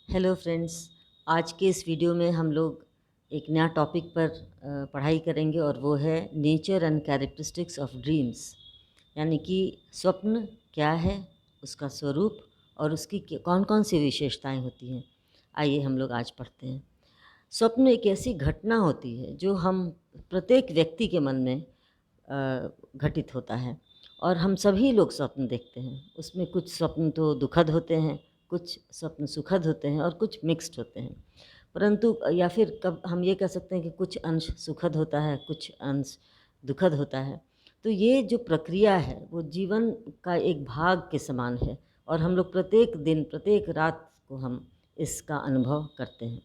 Hello friends. आज के इस वीडियो में हम लोग एक नया टॉपिक पर पढ़ाई करेंगे और वो है nature and characteristics of dreams. यानी कि स्वप्न क्या है, उसका स्वरूप और उसकी कौन कौन सी विशेषताएं होती हैं। आइए हम लोग आज पढ़ते हैं। स्वप्न एक ऐसी घटना होती है जो हम प्रत्येक व्यक्ति के मन में घटित होता है और हम सभी लोग स्वप्न देखते हैं। उसमें कुछ स्वप्न तो दुखद होते हैं, कुछ स्वप्न सुखद होते हैं और कुछ मिक्स्ड होते हैं। परंतु या फिर कब हम ये कह सकते हैं कि कुछ अंश सुखद होता है, कुछ अंश दुखद होता है। तो ये जो प्रक्रिया है वो जीवन का एक भाग के समान है और हम लोग प्रत्येक दिन प्रत्येक रात को हम इसका अनुभव करते हैं।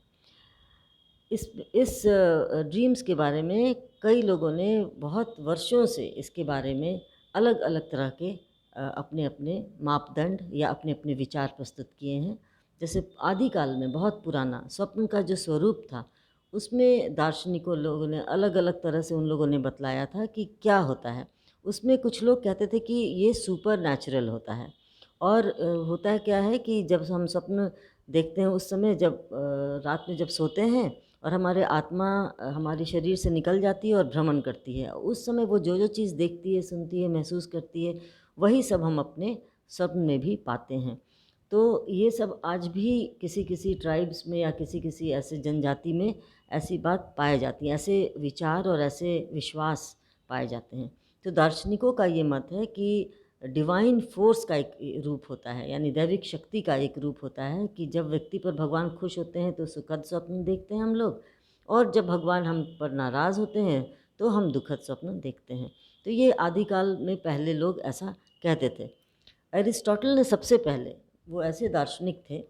इस ड्रीम्स के बारे में कई लोगों ने बहुत वर्षों से इसके बारे में अलग अलग तरह के अपने अपने मापदंड या अपने अपने विचार प्रस्तुत किए हैं। जैसे आदिकाल में बहुत पुराना स्वप्न का जो स्वरूप था, उसमें दार्शनिकों लोगों ने अलग अलग तरह से उन लोगों ने बतलाया था कि क्या होता है। उसमें कुछ लोग कहते थे कि ये सुपर नेचुरल होता है। और होता क्या है कि जब हम स्वप्न देखते हैं उस समय जब रात में जब सोते हैं और हमारे आत्मा हमारे शरीर से निकल जाती है और भ्रमण करती है, उस समय वो जो जो चीज़ देखती है, सुनती है, महसूस करती है, वही सब हम अपने स्वप्न में भी पाते हैं। तो ये सब आज भी किसी किसी ट्राइब्स में या किसी किसी ऐसे जनजाति में ऐसी बात पाई जाती है, ऐसे विचार और ऐसे विश्वास पाए जाते हैं। तो दार्शनिकों का ये मत है कि डिवाइन फोर्स का एक रूप होता है, यानी दैविक शक्ति का एक रूप होता है कि जब व्यक्ति पर भगवान खुश होते हैं तो सुखद स्वप्न देखते हैं हम लोग, और जब भगवान हम पर नाराज़ होते हैं तो हम दुखद स्वप्न देखते हैं। तो ये आदिकाल में पहले लोग ऐसा कहते थे। अरिस्टोटल ने सबसे पहले, वो ऐसे दार्शनिक थे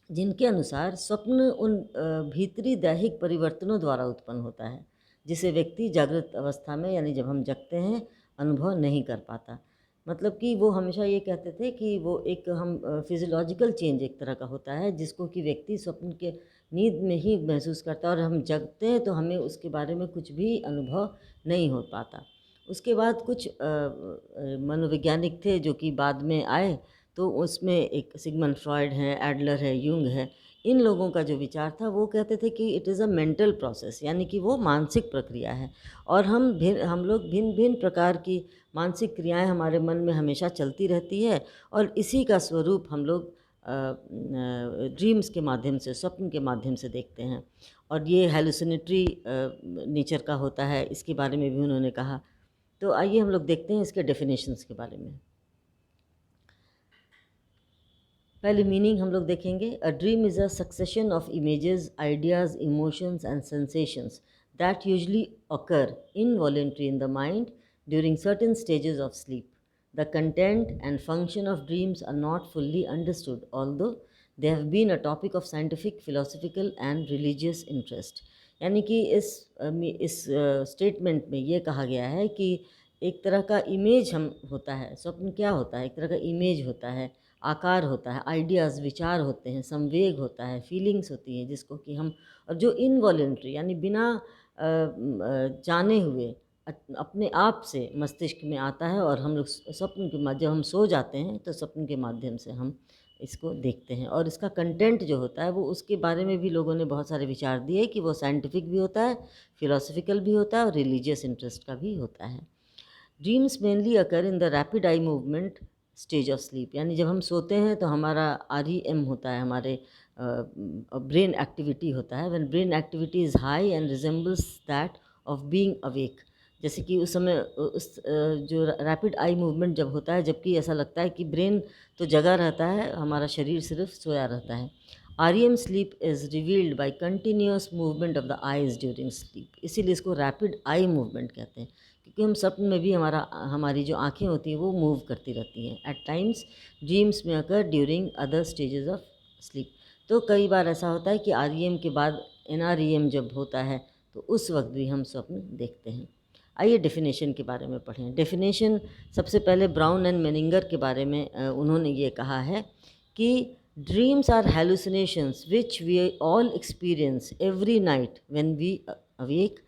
जिनके अनुसार स्वप्न उन भीतरी दैहिक परिवर्तनों द्वारा उत्पन्न होता है जिसे व्यक्ति जागृत अवस्था में, यानी जब हम जगते हैं, अनुभव नहीं कर पाता। मतलब कि वो हमेशा ये कहते थे कि वो एक हम फिजियोलॉजिकल चेंज एक तरह का होता है जिसको कि व्यक्ति स्वप्न के नींद में ही महसूस करता है और हम जगते हैं तो हमें उसके बारे में कुछ भी अनुभव नहीं हो पाता। उसके बाद कुछ मनोवैज्ञानिक थे जो कि बाद में आए, तो उसमें एक सिगमंड फ्रॉयड है, एडलर है, यूंग है। इन लोगों का जो विचार था वो कहते थे कि it is a mental process, यानी कि वो मानसिक प्रक्रिया है और हम लोग भिन्न भिन्न प्रकार की मानसिक क्रियाएं हमारे मन में हमेशा चलती रहती है और इसी का स्वरूप हम लोग ड्रीम्स के माध्यम से, स्वप्न के माध्यम से देखते हैं। और ये हेलुसिनेटरी नेचर का होता है, इसके बारे में भी उन्होंने कहा। तो आइए हम लोग देखते हैं इसके डेफिनेशंस के बारे में। पहले मीनिंग हम लोग देखेंगे। A dream is a succession of images, ideas, emotions and sensations that usually occur involuntarily in the mind during certain stages of sleep. The content and function of dreams are not fully understood, although they have been a topic of scientific, philosophical and religious interest. यानी कि इस statement में ये कहा गया है कि एक तरह का इमेज हम होता है। स्वप्न क्या होता है? एक तरह का इमेज होता है, आकार होता है, आइडियाज़, विचार होते हैं, संवेग होता है, फीलिंग्स होती हैं जिसको कि हम, और जो इनवॉलेंट्री यानी बिना जाने हुए अपने आप से मस्तिष्क में आता है और हम लोग स्वप्न के जब हम सो जाते हैं तो स्वप्न के माध्यम से हम इसको देखते हैं। और इसका कंटेंट जो होता है वो, उसके बारे में भी लोगों ने बहुत सारे विचार दिए कि वो साइंटिफिक भी होता है, फिलोसफिकल भी होता है और रिलीजियस इंटरेस्ट का भी होता है। Dreams mainly occur in the rapid eye movement stage of sleep, यानी जब हम सोते हैं तो हमारा REM होता है, हमारे ब्रेन एक्टिविटी होता है। When brain activity is high and resembles that of being awake. जैसे कि उस समय जो रैपिड आई मूवमेंट जब होता है, जबकि ऐसा लगता है कि ब्रेन तो जगा रहता है, हमारा शरीर सिर्फ सोया रहता है। REM sleep is revealed by continuous movement of the eyes during sleep, इसीलिए इसको रैपिड आई मूवमेंट कहते हैं, क्योंकि हम स्वप्न में भी हमारी जो आँखें होती हैं वो मूव करती रहती हैं। एट टाइम्स ड्रीम्स में अकर during other stages of sleep. तो कई बार ऐसा होता है कि REM के बाद NREM जब होता है तो उस वक्त भी हम स्वप्न देखते हैं। आइए डेफिनेशन के बारे में पढ़ें। डेफिनेशन सबसे पहले ब्राउन एंड मेनिंगर के बारे में उन्होंने ये कहा है कि dreams are hallucinations which we all experience every night when we awake.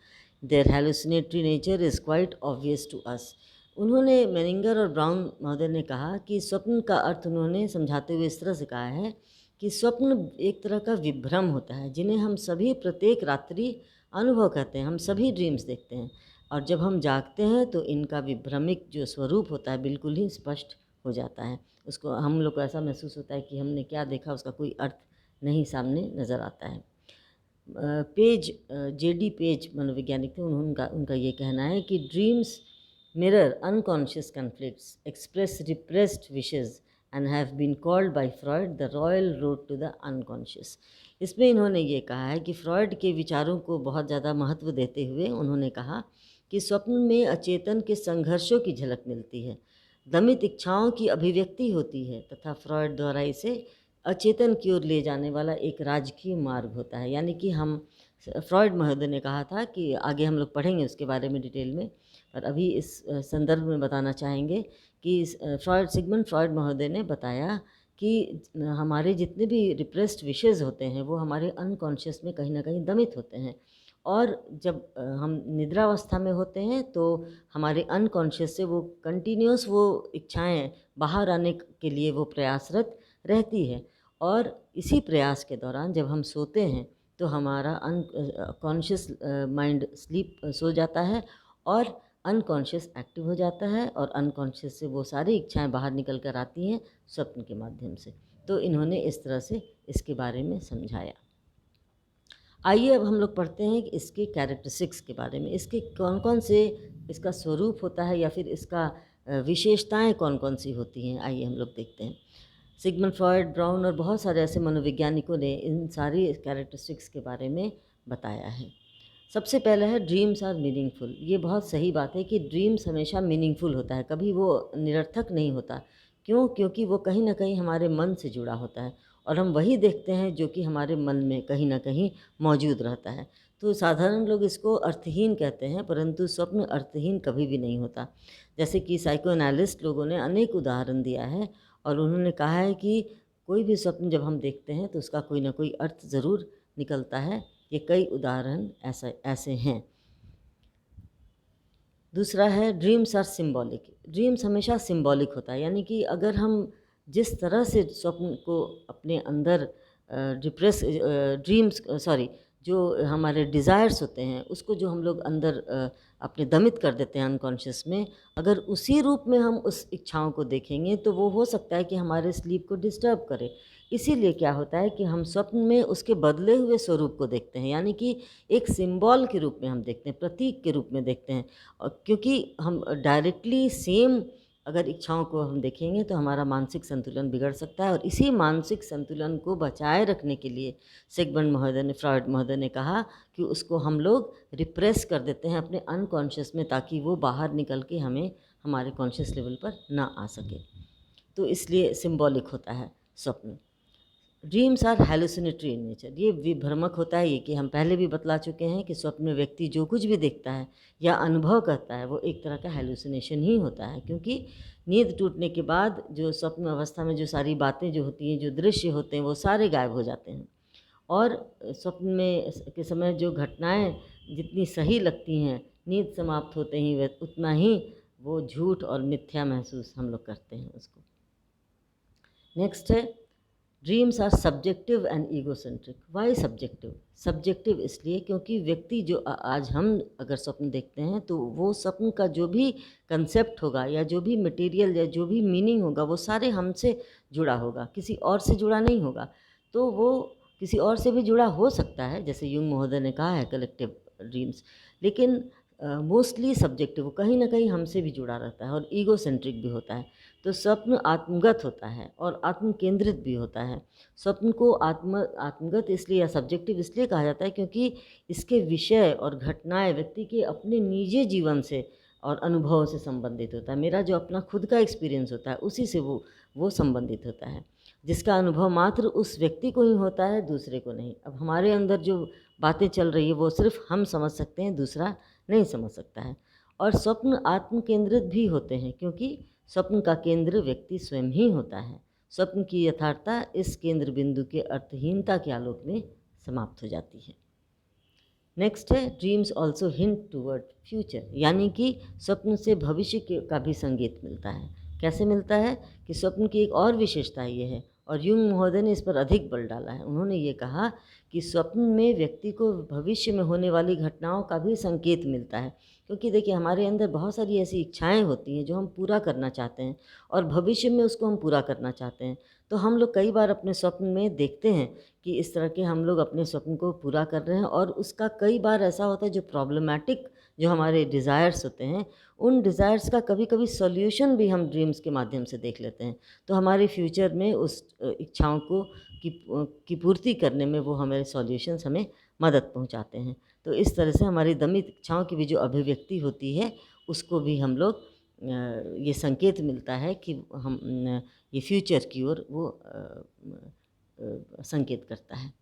Their hallucinatory nature is quite obvious to us. उन्होंने मेनिंगर और ब्राउन महोदय ने कहा कि स्वप्न का अर्थ उन्होंने समझाते हुए इस तरह से कहा है कि स्वप्न एक तरह का विभ्रम होता है, जिन्हें हम सभी प्रत्येक रात्रि अनुभव करते हैं। हम सभी ड्रीम्स देखते हैं और जब हम जागते हैं तो इनका विभ्रमिक जो स्वरूप होता है बिल्कुल ही स्पष्ट हो जाता है। उसको हम लोग को ऐसा महसूस होता है कि हमने क्या देखा उसका कोई अर्थ नहीं सामने नज़र आता है। पेज जेडी पेज मनोवैज्ञानिक थे, उनका ये कहना है कि dreams mirror unconscious conflicts, express repressed wishes and have been called by Freud the royal road to the unconscious. इसमें इन्होंने ये कहा है कि फ्रॉयड के विचारों को बहुत ज़्यादा महत्व देते हुए उन्होंने कहा कि स्वप्न में अचेतन के संघर्षों की झलक मिलती है, दमित इच्छाओं की अभिव्यक्ति होती है तथा फ्रॉयड द्वारा इसे अचेतन की ओर ले जाने वाला एक राजकीय मार्ग होता है। यानी कि हम फ्रॉयड महोदय ने कहा था कि आगे हम लोग पढ़ेंगे उसके बारे में डिटेल में, पर अभी इस संदर्भ में बताना चाहेंगे कि सिगमंड फ्रॉयड महोदय ने बताया कि हमारे जितने भी रिप्रेस्ड विशेज़ होते हैं वो हमारे अनकॉन्शियस में कहीं ना कहीं दमित होते हैं, और जब हम निद्रावस्था में होते हैं तो हमारे अनकॉन्शियस से वो कंटिन्यूस वो इच्छाएं बाहर आने के लिए वो प्रयासरत रहती है, और इसी प्रयास के दौरान जब हम सोते हैं तो हमारा अनकॉन्शियस माइंड सो जाता है और अनकॉन्शियस एक्टिव हो जाता है, और अनकॉन्शियस से वो सारी इच्छाएं बाहर निकल कर आती हैं स्वप्न के माध्यम से। तो इन्होंने इस तरह से इसके बारे में समझाया। आइए अब हम लोग पढ़ते हैं कि इसके कैरेक्टरिस्टिक्स के बारे में, इसके कौन कौन से इसका स्वरूप होता है या फिर इसका विशेषताएं कौन कौन सी होती हैं। आइए हम लोग देखते हैं। सिगमंड फ्रॉयड, ब्राउन और बहुत सारे ऐसे मनोवैज्ञानिकों ने इन सारी कैरेक्टरिस्टिक्स के बारे में बताया है। सबसे पहला है ड्रीम्स आर मीनिंगफुल। ये बहुत सही बात है कि ड्रीम्स हमेशा मीनिंगफुल होता है, कभी वो निरर्थक नहीं होता। क्यों? क्योंकि वो कहीं ना कहीं हमारे मन से जुड़ा होता है और हम वही देखते हैं जो कि हमारे मन में कहीं ना कहीं मौजूद रहता है। तो साधारण लोग इसको अर्थहीन कहते हैं, परंतु स्वप्न अर्थहीन कभी भी नहीं होता। जैसे कि साइको एनालिस्ट लोगों ने अनेक उदाहरण दिया है और उन्होंने कहा है कि कोई भी स्वप्न जब हम देखते हैं तो उसका कोई ना कोई अर्थ ज़रूर निकलता है। ये कई उदाहरण ऐसे हैं। दूसरा है ड्रीम्स आर सिंबॉलिक। ड्रीम्स हमेशा सिंबॉलिक होता है, यानी कि अगर हम जिस तरह से स्वप्न को अपने अंदर डिप्रेस ड्रीम्स सॉरी जो हमारे डिज़ायर्स होते हैं उसको जो हम लोग अंदर अपने दमित कर देते हैं अनकॉन्शियस में, अगर उसी रूप में हम उस इच्छाओं को देखेंगे तो वो हो सकता है कि हमारे स्लीप को डिस्टर्ब करे। इसीलिए क्या होता है कि हम स्वप्न में उसके बदले हुए स्वरूप को देखते हैं, यानी कि एक सिंबल के रूप में हम देखते हैं, प्रतीक के रूप में देखते हैं। और क्योंकि हम डायरेक्टली सेम अगर इच्छाओं को हम देखेंगे तो हमारा मानसिक संतुलन बिगड़ सकता है, और इसी मानसिक संतुलन को बचाए रखने के लिए सिगमंड महोदय ने, फ्रॉयड महोदय ने कहा कि उसको हम लोग रिप्रेस कर देते हैं अपने अनकॉन्शियस में, ताकि वो बाहर निकल के हमें हमारे कॉन्शियस लेवल पर ना आ सके। तो इसलिए सिंबॉलिक होता है स्वप्न। Dreams are hallucinatory in nature. ये विभ्रमक होता है, ये कि हम पहले भी बतला चुके हैं कि स्वप्न में व्यक्ति जो कुछ भी देखता है या अनुभव करता है वो एक तरह का हेलुसिनेशन ही होता है, क्योंकि नींद टूटने के बाद जो स्वप्न अवस्था में जो सारी बातें जो होती हैं, जो दृश्य होते हैं, वो सारे गायब हो जाते हैं, और स्वप्न में के समय जो घटनाएं जितनी सही लगती हैं, नींद समाप्त होते ही उतना ही वो झूठ और मिथ्या महसूस हम लोग करते हैं उसको। नेक्स्ट है dreams are subjective and egocentric. Why subjective? Subjective इसलिए क्योंकि व्यक्ति जो आज हम अगर स्वप्न देखते हैं तो वो स्वप्न का जो भी कंसेप्ट होगा या जो भी मटेरियल या जो भी मीनिंग होगा वो सारे हमसे जुड़ा होगा, किसी और से जुड़ा नहीं होगा। तो वो किसी और से भी जुड़ा हो सकता है, जैसे युंग महोदय ने कहा है कलेक्टिव ड्रीम्स, लेकिन मोस्टली सब्जेक्टिव, वो कहीं ना कहीं हमसे भी जुड़ा रहता है और ईगो सेंट्रिक भी होता है। तो स्वप्न आत्मगत होता है और आत्म केंद्रित भी होता है। स्वप्न को आत्मगत इसलिए या सब्जेक्टिव इसलिए कहा जाता है क्योंकि इसके विषय और घटनाएं व्यक्ति के अपने निजी जीवन से और अनुभवों से संबंधित होता है। मेरा जो अपना खुद का एक्सपीरियंस होता है उसी से वो संबंधित होता है, जिसका अनुभव मात्र उस व्यक्ति को ही होता है, दूसरे को नहीं। अब हमारे अंदर जो बातें चल रही है वो सिर्फ हम समझ सकते हैं, दूसरा नहीं समझ सकता है। और स्वप्न आत्म केंद्रित भी होते हैं क्योंकि स्वप्न का केंद्र व्यक्ति स्वयं ही होता है। स्वप्न की यथार्थता इस केंद्र बिंदु के अर्थहीनता के आलोक में समाप्त हो जाती है। नेक्स्ट है dreams also hint toward future, यानी कि स्वप्न से भविष्य का भी संकेत मिलता है। कैसे मिलता है कि स्वप्न की एक और विशेषता ये है, और युंग महोदय ने इस पर अधिक बल डाला है। उन्होंने ये कहा कि स्वप्न में व्यक्ति को भविष्य में होने वाली घटनाओं का भी संकेत मिलता है, क्योंकि देखिए हमारे अंदर बहुत सारी ऐसी इच्छाएं होती हैं जो हम पूरा करना चाहते हैं और भविष्य में उसको हम पूरा करना चाहते हैं। तो हम लोग कई बार अपने स्वप्न में देखते हैं कि इस तरह के हम लोग अपने स्वप्न को पूरा कर रहे हैं, और उसका कई बार ऐसा होता है जो प्रॉब्लमैटिक जो हमारे डिज़ायर्स होते हैं, उन डिज़ायर्स का कभी कभी सॉल्यूशन भी हम ड्रीम्स के माध्यम से देख लेते हैं। तो हमारे फ्यूचर में उस इच्छाओं को की पूर्ति करने में वो हमारे सॉल्यूशंस हमें मदद पहुंचाते हैं। तो इस तरह से हमारी दमित इच्छाओं की भी जो अभिव्यक्ति होती है उसको भी हम लोग ये संकेत मिलता है कि हम ये फ्यूचर की ओर वो संकेत करता है।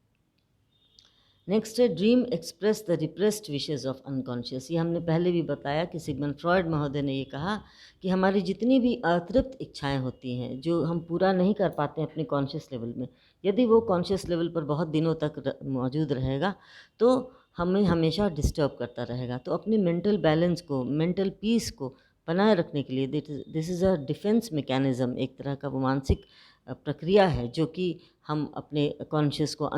नेक्स्ट है dream express the repressed wishes of unconscious. ये हमने पहले भी बताया कि सिगमंड फ्रॉयड महोदय ने ये कहा कि हमारी जितनी भी अतृप्त इच्छाएं होती हैं जो हम पूरा नहीं कर पाते हैं अपने कॉन्शियस लेवल में, यदि वो कॉन्शियस लेवल पर बहुत दिनों तक मौजूद रहेगा तो हमें हमेशा डिस्टर्ब करता रहेगा। तो अपने मेंटल बैलेंस को, मेंटल पीस को बनाए रखने के लिए this is a defence mechanism, एक तरह का वो मानसिक प्रक्रिया है जो कि हम अपने कॉन्शियस को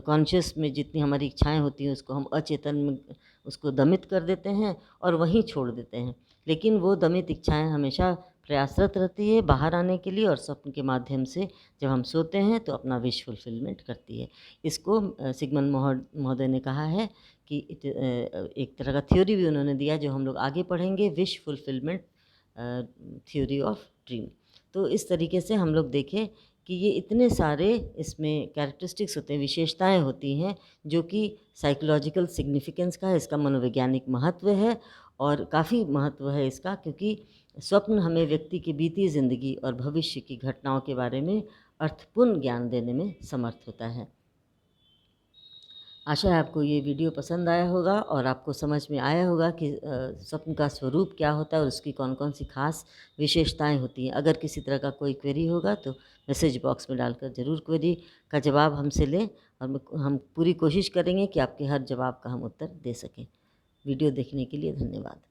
कॉन्शियस में जितनी हमारी इच्छाएं होती हैं उसको हम अचेतन में उसको दमित कर देते हैं और वहीं छोड़ देते हैं। लेकिन वो दमित इच्छाएं हमेशा प्रयासरत रहती है बाहर आने के लिए, और स्वप्न के माध्यम से जब हम सोते हैं तो अपना विश फुलफिलमेंट करती है। इसको सिगमंड महोदय ने कहा है कि एक तरह का थ्योरी भी उन्होंने दिया जो हम लोग आगे पढ़ेंगे, wish fulfilment theory of dream. तो इस तरीके से हम लोग देखें कि ये इतने सारे इसमें कैरेक्टरिस्टिक्स होते हैं, विशेषताएं होती हैं जो कि साइकोलॉजिकल सिग्निफिकेंस का है, इसका मनोवैज्ञानिक महत्व है और काफ़ी महत्व है इसका, क्योंकि स्वप्न हमें व्यक्ति की बीती ज़िंदगी और भविष्य की घटनाओं के बारे में अर्थपूर्ण ज्ञान देने में समर्थ होता है। आशा है आपको ये वीडियो पसंद आया होगा और आपको समझ में आया होगा कि स्वप्न का स्वरूप क्या होता है और उसकी कौन कौन सी खास विशेषताएं होती हैं। अगर किसी तरह का कोई क्वेरी होगा तो मैसेज बॉक्स में डालकर ज़रूर क्वेरी का जवाब हमसे लें, और हम पूरी कोशिश करेंगे कि आपके हर जवाब का हम उत्तर दे सकें। वीडियो देखने के लिए धन्यवाद।